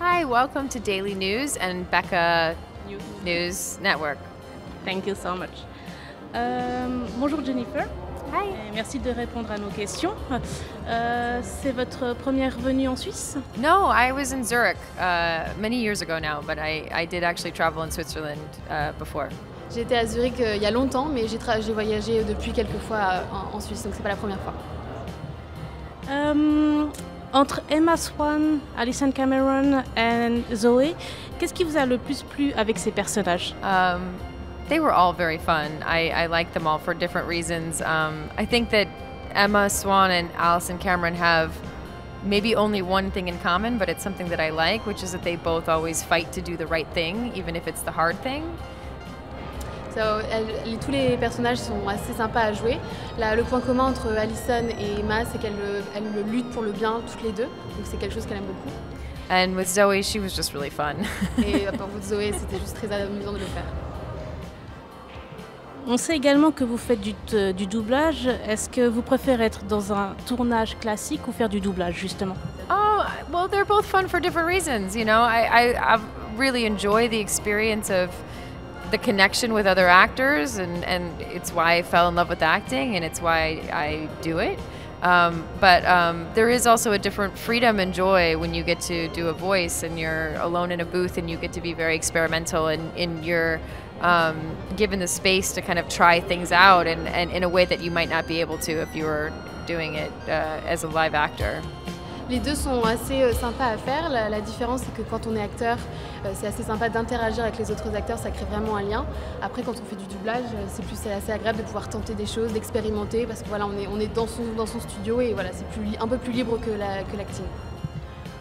Hi, welcome to Daily News and Becca News Network. Thank you so much. Bonjour Jennifer. Hi. Et merci de répondre à nos questions. C'est votre première venue en Suisse? No, I was in Zurich many years ago now, but I did actually travel in Switzerland before. J'étais à Zurich il y a longtemps, mais j'ai voyagé depuis quelques fois en Suisse, donc c'est pas la première fois. Entre Emma Swan, Alison Cameron et Zoe, qu'est-ce qui vous a le plus plu avec ces personnages? They were all very fun. I like them all for different reasons. I think that Emma Swan and Alison Cameron have maybe only one thing in common, but it's something that I like, which is that they both always fight to do the right thing, even if it's the hard thing. Tous les personnages sont assez sympas à jouer. Le point commun entre Alison et Emma, c'est qu'elles luttent pour le bien toutes les deux, donc c'est quelque chose qu'elle aime beaucoup. And with Zoe, she was just really fun. Et pour vous, Zoé, c'était juste très amusant de le faire. On sait également que vous faites du doublage. Est-ce que vous préférez être dans un tournage classique ou faire du doublage, justement? Oh, well, they're both fun for different reasons. You know, I really enjoy the experience of the connection with other actors, and it's why I fell in love with acting, and it's why I do it. But there is also a different freedom and joy when you get to do a voice and you're alone in a booth and you get to be very experimental and you're given the space to kind of try things out and in a way that you might not be able to if you were doing it as a live actor. Les deux sont assez sympas à faire. La différence, c'est que quand on est acteur, c'est assez sympa d'interagir avec les autres acteurs, ça crée vraiment un lien. Après, quand on fait du doublage, c'est assez agréable de pouvoir tenter des choses, d'expérimenter, parce que voilà, on est dans son studio et voilà, c'est un peu plus libre que l'acting.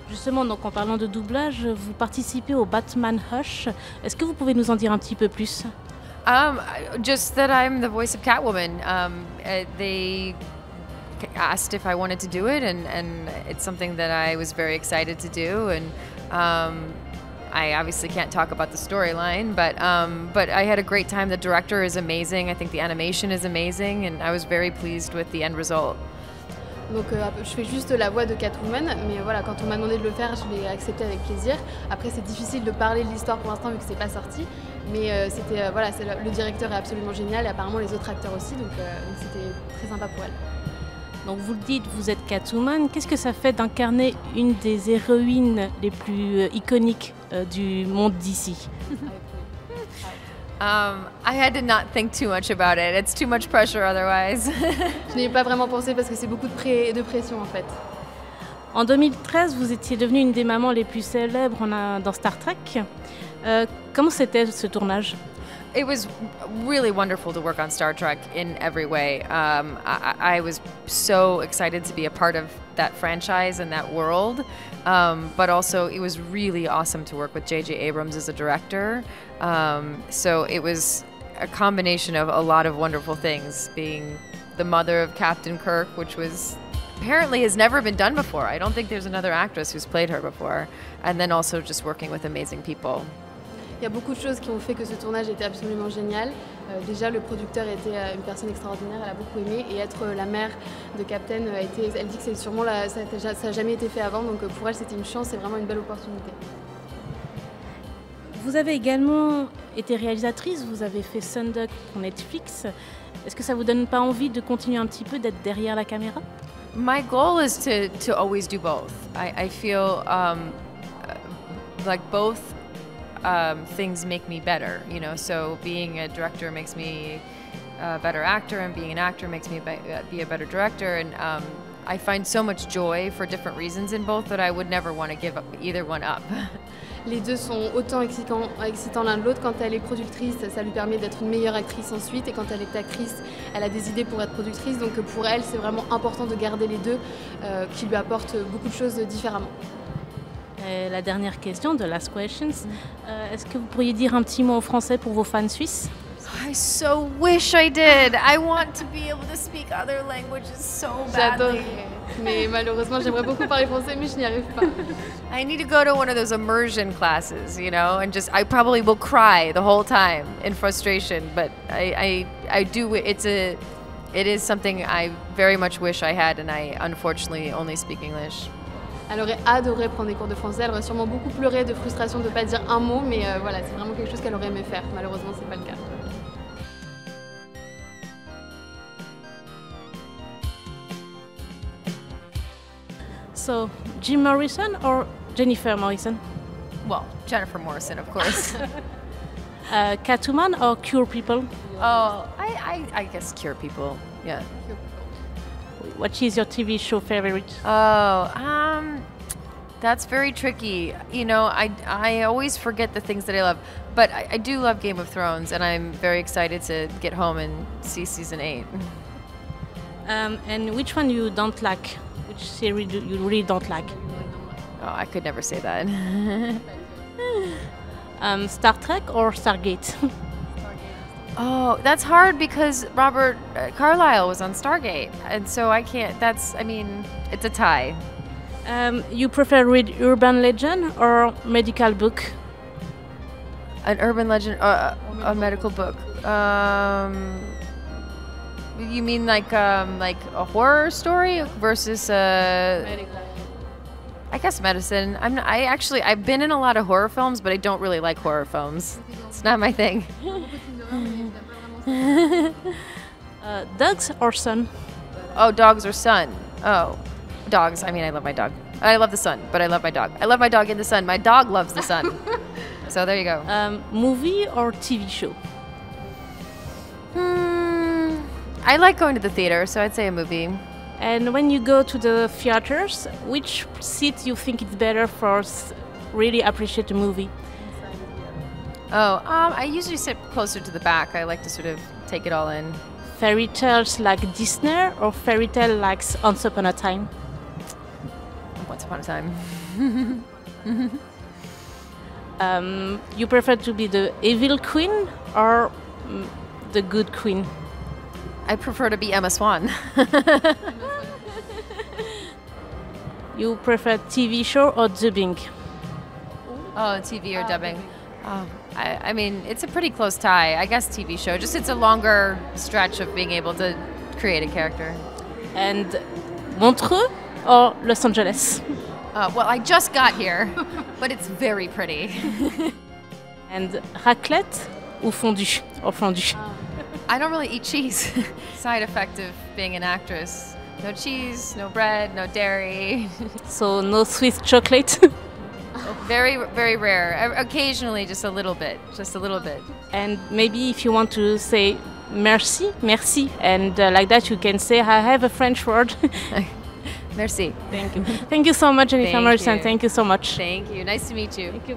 Justement, donc en parlant de doublage, vous participez au Batman Hush. Est-ce que vous pouvez nous en dire un petit peu plus? Just that I'm the voice of Catwoman. They asked if I wanted to do it, and it's something that I was very excited to do. And I obviously can't talk about the storyline, but I had a great time. The director is amazing. I think the animation is amazing, and I was very pleased with the end result. Donc je fais juste la voix de Catwoman, mais voilà, quand on m'a demandé de le faire, je l'ai accepté avec plaisir. Après, c'est difficile de parler de l'histoire pour l'instant vu que c'est pas sorti, mais voilà, le directeur est absolument génial et apparemment les autres acteurs aussi, donc c'était très sympa pour elle. Donc vous le dites, vous êtes Catwoman. Qu'est-ce que ça fait d'incarner une des héroïnes les plus iconiques du monde d'ici? I had to not think too much about it. It's too much pressure otherwise. Je n'y ai pas vraiment pensé parce que c'est beaucoup de pression en fait. En 2013, vous étiez devenue une des mamans les plus célèbres dans Star Trek. Comment c'était ce tournage? It was really wonderful to work on Star Trek in every way. I was so excited to be a part of that franchise and that world, but also it was really awesome to work with J.J. Abrams as a director. So it was a combination of a lot of wonderful things, being the mother of Captain Kirk, which was apparently has never been done before. I don't think there's another actress who's played her before. And then also just working with amazing people. Il y a beaucoup de choses qui ont fait que ce tournage était absolument génial. Déjà, le producteur était une personne extraordinaire, elle a beaucoup aimé. Et être la mère de Captain, elle dit que c'est sûrement ça n'a jamais été fait avant. Donc pour elle, c'était une chance et vraiment une belle opportunité. Vous avez également été réalisatrice, vous avez fait Sunduck pour Netflix. Est-ce que ça vous donne pas envie de continuer un petit peu d'être derrière la caméra? My goal is to always do both. I feel like both things make me better, you know, so being a director makes me a better actor and being an actor makes me be a better director, and I find so much joy for different reasons in both that I would never want to give either one up. Les deux sont autant excitants l'un de l'autre. Quand elle est productrice, ça lui permet d'être une meilleure actrice ensuite, et quand elle est actrice, elle a des idées pour être productrice, donc pour elle c'est vraiment important de garder les deux qui lui apportent beaucoup de choses différemment. Et la dernière question, the last questions. Est-ce que vous pourriez dire un petit mot en français pour vos fans suisses? I so wish I did. I want to be able to speak other languages so badly. Mais malheureusement, j'aimerais beaucoup parler français, mais je n'y arrive pas. I need to go to one of those immersion classes, you know, and I probably will cry the whole time in frustration, but I do, it is something I very much wish I had, and I unfortunately only speak English. Elle aurait adoré prendre des cours de français, elle aurait sûrement beaucoup pleuré de frustration de ne pas dire un mot, mais voilà, c'est vraiment quelque chose qu'elle aurait aimé faire. Malheureusement, c'est pas le cas. So, Jim Morrison or Jennifer Morrison? Well, Jennifer Morrison, of course. Catwoman or Cure People? Oh, I guess Cure People. Yeah. What is your TV show favorite? Oh, that's very tricky. You know, I always forget the things that I love, but I do love Game of Thrones, and I'm very excited to get home and see season 8. And which one you don't like? Which series do you really don't like? Oh, I could never say that. Star Trek or Stargate? Oh, that's hard because Robert Carlyle was on Stargate, and so I can't. It's a tie. You prefer read urban legend or medical book? An urban legend, a medical book. You mean like a horror story versus I guess medicine. I've been in a lot of horror films, but I don't really like horror films. It's not my thing. Dogs or sun? Oh, dogs or sun? Oh, dogs. I mean, I love my dog. I love the sun, but I love my dog. I love my dog in the sun. My dog loves the sun. So there you go. Movie or TV show? I like going to the theater, so I'd say a movie. And when you go to the theaters, which seat you think is better for really appreciate a movie? Oh, I usually sit closer to the back. I like to sort of take it all in. Fairy tales like Disney or fairy tale like Once Upon a Time? Once Upon a Time. You prefer to be the evil queen or the good queen? I prefer to be Emma Swan. You prefer TV show or dubbing? Oh, TV or dubbing. Oh, I mean, it's a pretty close tie. I guess TV show. Just it's a longer stretch of being able to create a character. And Montreux or Los Angeles? Well, I just got here, but it's very pretty. And raclette ou fondue? Or fondue? I don't really eat cheese. Side effect of being an actress. No cheese, no bread, no dairy. So no Swiss chocolate? Very, very rare. Occasionally, just a little bit. Just a little bit. And maybe if you want to say merci, merci, and like that you can say, I have a French word. Merci. Thank you. Thank you so much, Jennifer Morrison. Thank you so much. Thank you. Nice to meet you. Thank you.